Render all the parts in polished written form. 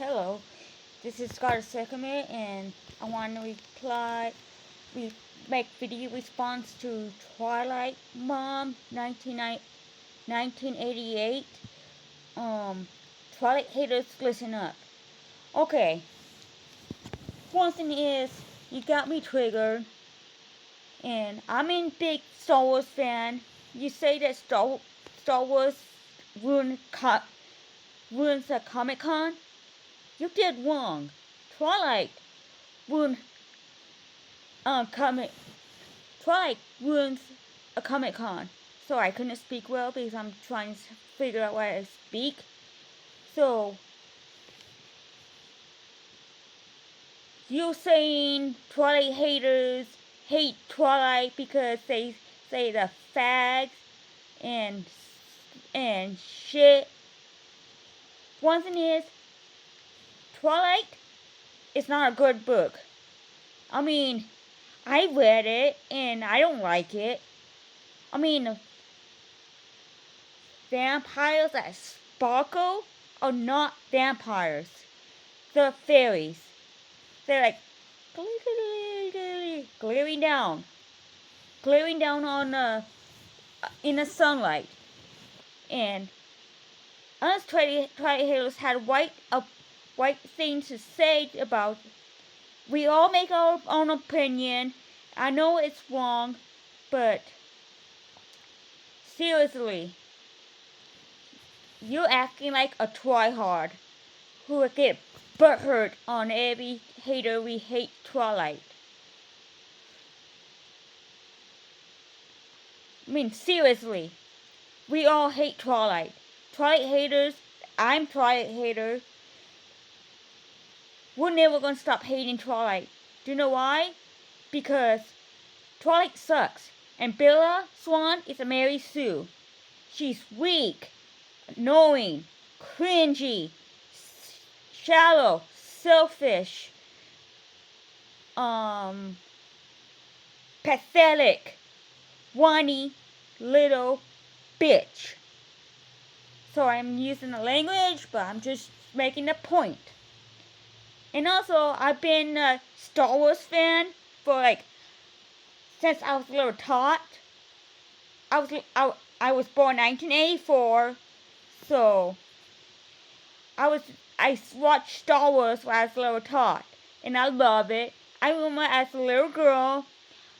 Hello, this is Scott Secament, and I want to we make video response to Twilight Mom 1988. Twilight haters, listen up. Okay, one thing is, you got me triggered, and I'm a big Star Wars fan. You say that Star Wars ruins the Comic Con? You did wrong. Twilight ruined comic Twilight ruins a Comic Con. So I couldn't speak well because I'm trying to figure out why I speak. So you're saying Twilight haters hate Twilight because they say the fags and shit. One thing is, Twilight is not a good book. I mean, I read it and I don't like it. I mean, vampires that sparkle are not vampires. They're fairies. They're like glaring down on in the sunlight. And us Twilight haters had a white thing to say about. We all make our own opinion. I know it's wrong, but seriously, you're acting like a tryhard who would get butthurt on every hater we hate Twilight. I mean, seriously, we all hate Twilight. Twilight haters, I'm Twilight hater. We're never gonna stop hating Twilight. Do you know why? Because Twilight sucks, and Bella Swan is a Mary Sue. She's weak, annoying, cringy, shallow, selfish, pathetic, whiny little bitch. So I'm using the language, but I'm just making a point. And also, I've been a Star Wars fan for since I was a little tot. I was born 1984, so I watched Star Wars when I was a little tot, and I love it. I remember as a little girl,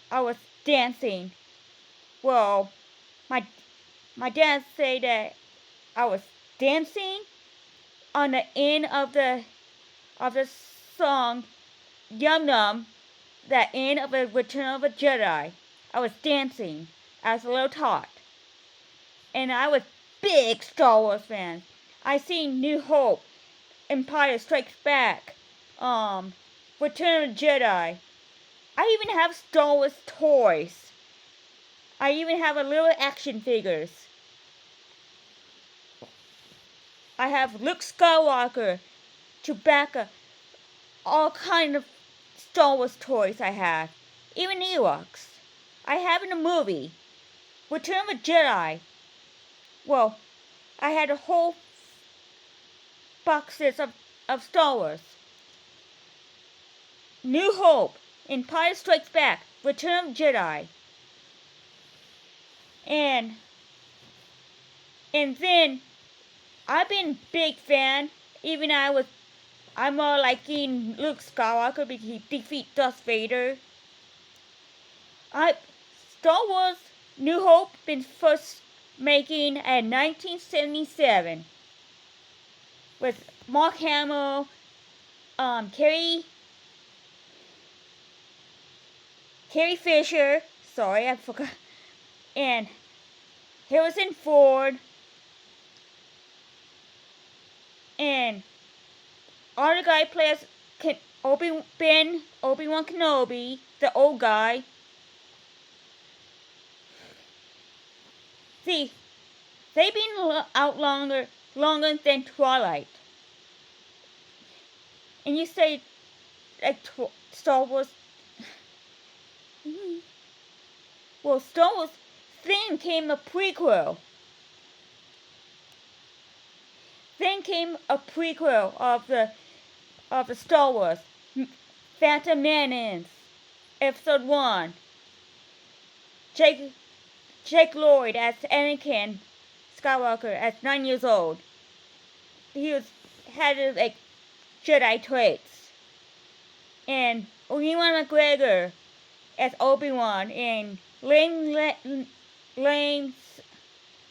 I was dancing. Well, my dad said that I was dancing on the end of the song Yum Yum, the end of the Return of the Jedi. I was dancing as a little tot. And I was big Star Wars fan. I seen New Hope, Empire Strikes Back, Return of the Jedi. I even have Star Wars toys. I even have a little action figures. I have Luke Skywalker, Chewbacca, all kind of Star Wars toys I have. Even Ewoks. I have in a movie. Return of the Jedi. Well, I had a whole boxes of Star Wars. New Hope, Empire Strikes Back, Return of the Jedi. And then I've been big fan. Even I'm more liking Luke Skywalker because he defeats Darth Vader. Star Wars New Hope been first making in 1977 with Mark Hamill, Carrie Fisher, sorry I forgot, and Harrison Ford, and other guy plays Obi-Wan Kenobi, the old guy. See, they've been out longer than Twilight. And you say, Star Wars. Well, Star Wars then came a prequel. Then came a prequel of the of the Star Wars, Phantom Menace, Episode 1. Jake Lloyd as Anakin Skywalker at 9 years old. He had like Jedi traits. And Ewan McGregor as Obi-Wan, and Lane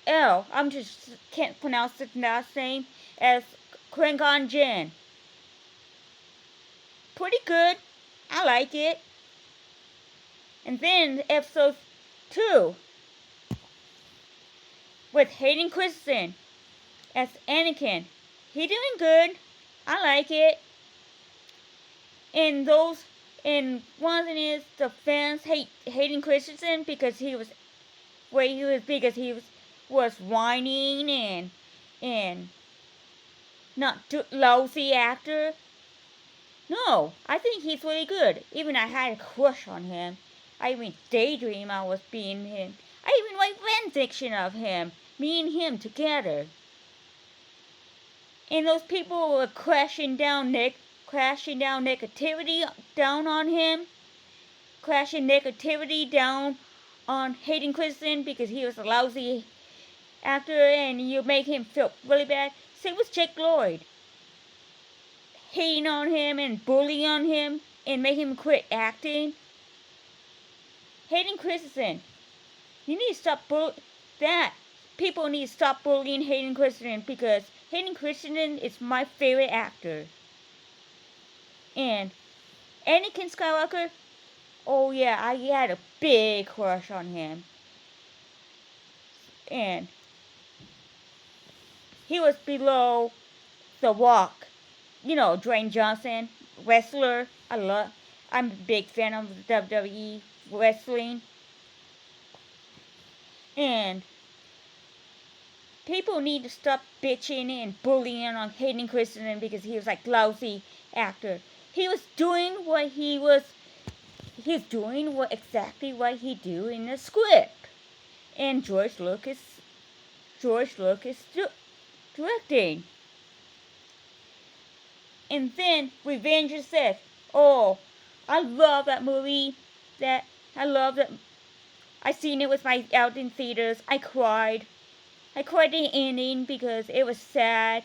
I just can't pronounce his last name, as Qui-Gon Jinn. Pretty good. I like it. And then episode 2 with Hayden Christensen as Anakin. He doing good. I like it. And one thing is the fans hate Hayden Christensen because he was whining and not lousy actor. No, I think he's really good. Even I had a crush on him. I even daydream I was being him. I even write fanfiction of him, me and him together. And those people were crashing down negativity down on him, crashing negativity down on Hayden Christensen because he was a lousy actor and you make him feel really bad. Same with Jake Lloyd. Hating on him and bullying on him and make him quit acting. Hayden Christensen, you need to stop that. People need to stop bullying Hayden Christensen because Hayden Christensen is my favorite actor. And Anakin Skywalker, oh yeah, I had a big crush on him. And he was below The Rock. You know, Dwayne Johnson, wrestler. I'm a big fan of WWE wrestling. And people need to stop bitching and bullying on Hayden Christensen because he was like lousy actor. He was doing exactly what he do in the script. And George Lucas directing. And then Revenge of the Sith. Oh, I love that movie. I love that. I seen it with my out in theaters. I cried. I cried at the ending because it was sad.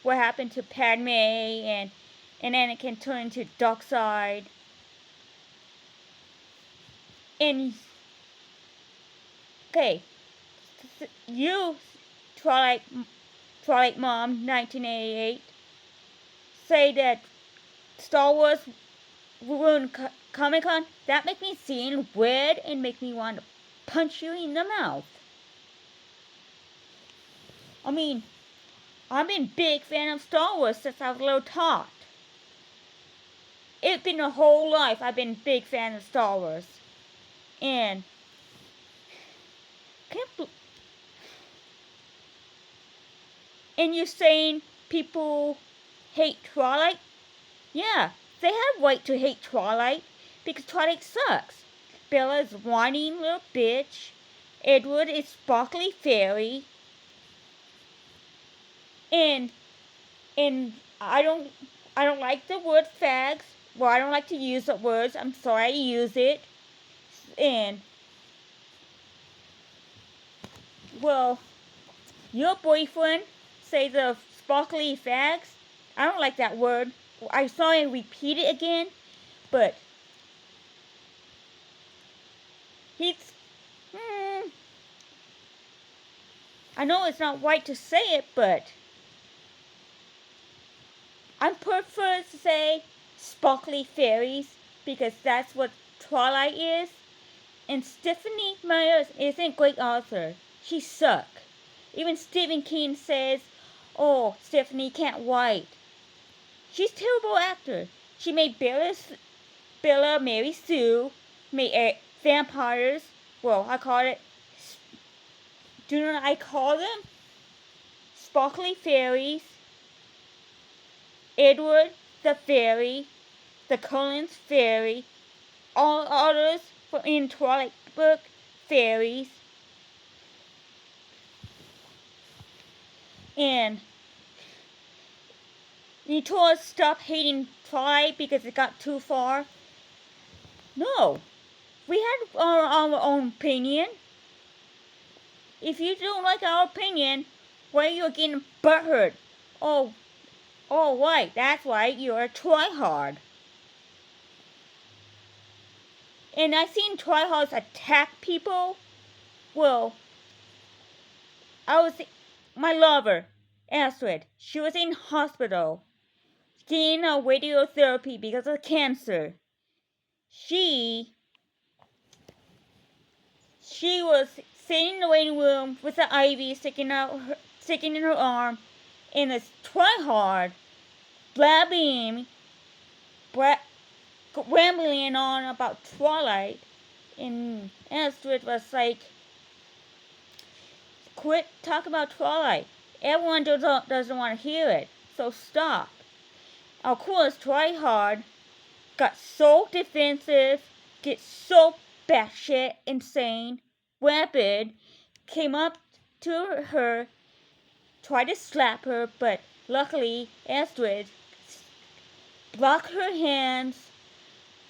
What happened to Padme and Anakin turned to dark side. And okay, you Twilight Mom 1988 say that Star Wars ruined Comic-Con. That make me seeing red and make me want to punch you in the mouth. I mean, I've been a big fan of Star Wars since I was a little tot. It's been a whole life I've been a big fan of Star Wars. And you're saying people hate Twilight? Yeah, they have right to hate Twilight because Twilight sucks. Bella is whining little bitch. Edward is sparkly fairy. And I don't like the word fags. Well, I don't like to use the words. I'm sorry I use it. And well, your boyfriend say the sparkly fags. I don't like that word. I saw him repeat it again, but he's. I know it's not right to say it, but I prefer to say sparkly fairies because that's what Twilight is. And Stephanie Meyer isn't a great author. She suck. Even Stephen King says, "Oh, Stephanie can't write." She's a terrible actor. She made Bella Mary Sue, made vampires. Well, I call them sparkly fairies. Edward the fairy, the Cullens fairy, all others in Twilight book fairies. And You told us stop hating Twilight because it got too far. No, we had our own opinion. If you don't like our opinion, why are you getting butthurt? Oh, right, that's right, you're a tryhard. And I've seen tryhards attack people. Well, my lover, Astrid, she was in hospital, getting a radiotherapy because of cancer. She was sitting in the waiting room with the IV sticking in her arm, and this tryhard rambling on about Twilight, and Astrid was like, quit talking about Twilight. Everyone doesn't want to hear it, so stop. Of course, Tryhard got so defensive, get so batshit insane, rapid, came up to her, tried to slap her, but luckily Astrid blocked her hands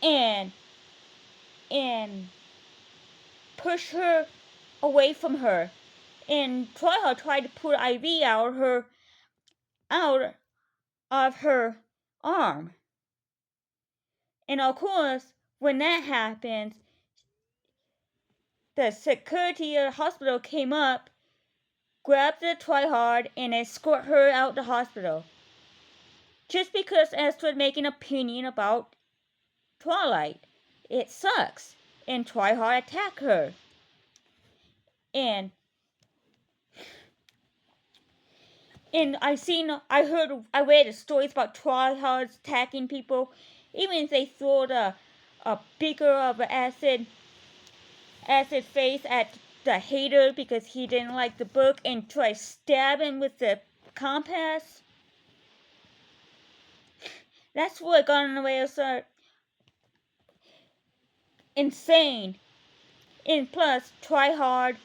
and pushed her away from her. And Tryhard tried to put IV out of her arm. And of course, when that happens, the security of the hospital came up, grabbed the Tryhard, and escorted her out the hospital. Just because Astrid making an opinion about Twilight. It sucks. And Tryhard attacked her. And I read stories about Tryhards attacking people. Even if they throw a beaker of acid face at the hater because he didn't like the book and try to stab him with the compass. That's what got in the way of insane. And plus, Tryhard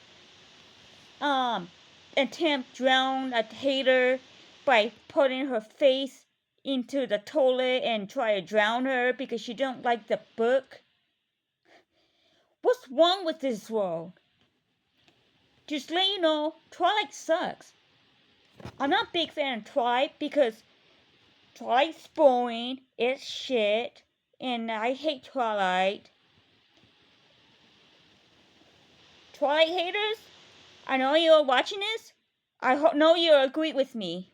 attempt drown a hater by putting her face into the toilet and try to drown her because she don't like the book. What's wrong with this world? Just let you know, Twilight sucks. I'm not a big fan of Twilight because Twilight's boring, it's shit, and I hate Twilight. Twilight haters, I know you're watching this. I know you agree with me.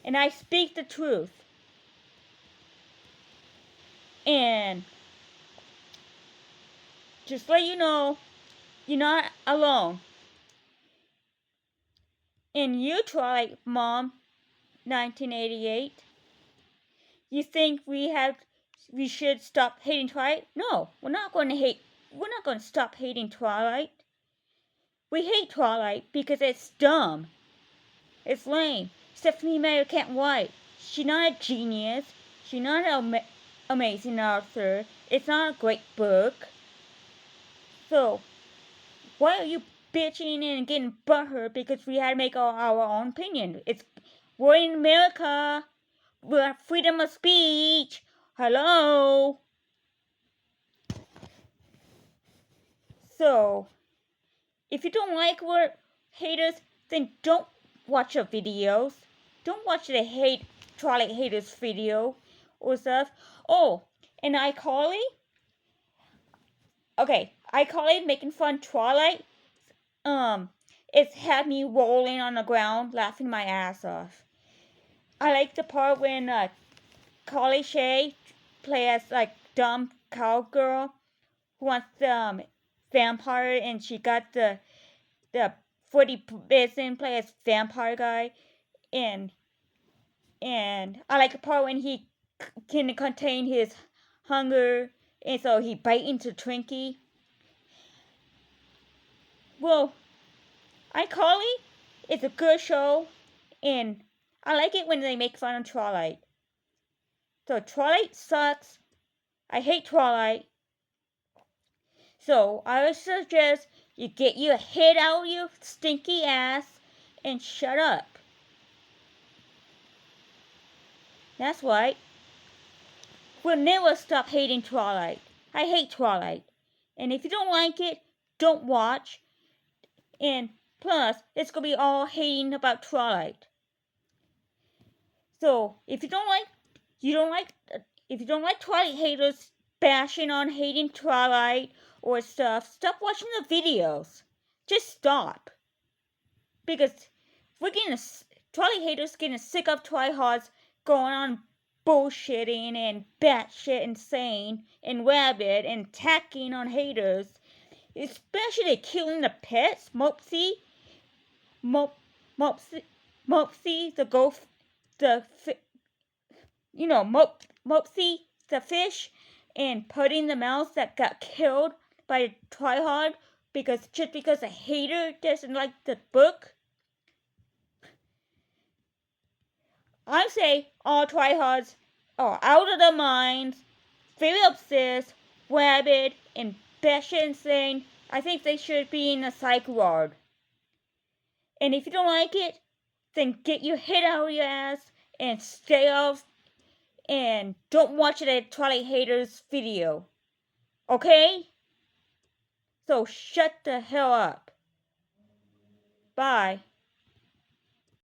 And I speak the truth. And just let you know, you're not alone. And you, Twilight Mom, 1988, you think we should stop hating Twilight? No, we're not going to stop hating Twilight. We hate Twilight because it's dumb. It's lame. Stephanie Meyer can't write. She's not a genius. She's not an amazing author. It's not a great book. So, why are you bitching and getting butthurt because we had to make our own opinion? We're in America. We're freedom of speech. Hello. So, if you don't like what haters, then don't watch our videos. Don't watch the Twilight haters video or stuff. Oh, and iCarly. Okay, iCarly making fun of Twilight. It's had me rolling on the ground, laughing my ass off. I like the part when Carly Shay plays like dumb cowgirl who wants the vampire, and she got the 40 Benson play as vampire guy, and I like the part when he can contain his hunger, and so he bite into Twinkie. Well, iCarly is a good show, and I like it when they make fun of Twilight. So Twilight sucks. I hate Twilight. So I would suggest you get your head out of your stinky ass and shut up. That's right. We'll never stop hating Twilight. I hate Twilight. And if you don't like it, don't watch. And plus, it's gonna be all hating about Twilight. So if you don't like Twilight haters bashing on hating Twilight or stuff, stop watching the videos. Just stop. Because Twilight haters getting sick of Twilights going on bullshitting and batshit insane and rabid and attacking on haters, especially killing the pets, Mopsy, Mopsy, the ghost, Mopsy, the fish, and putting the mouse that got killed by Twilight because a hater doesn't like the book. I say all Twilights are out of their minds, very obsessed, rabid, and batshit insane. I think they should be in a psych ward. And if you don't like it, then get your head out of your ass and stay off and don't watch the Twilight Haters video. Okay? So shut the hell up. Bye.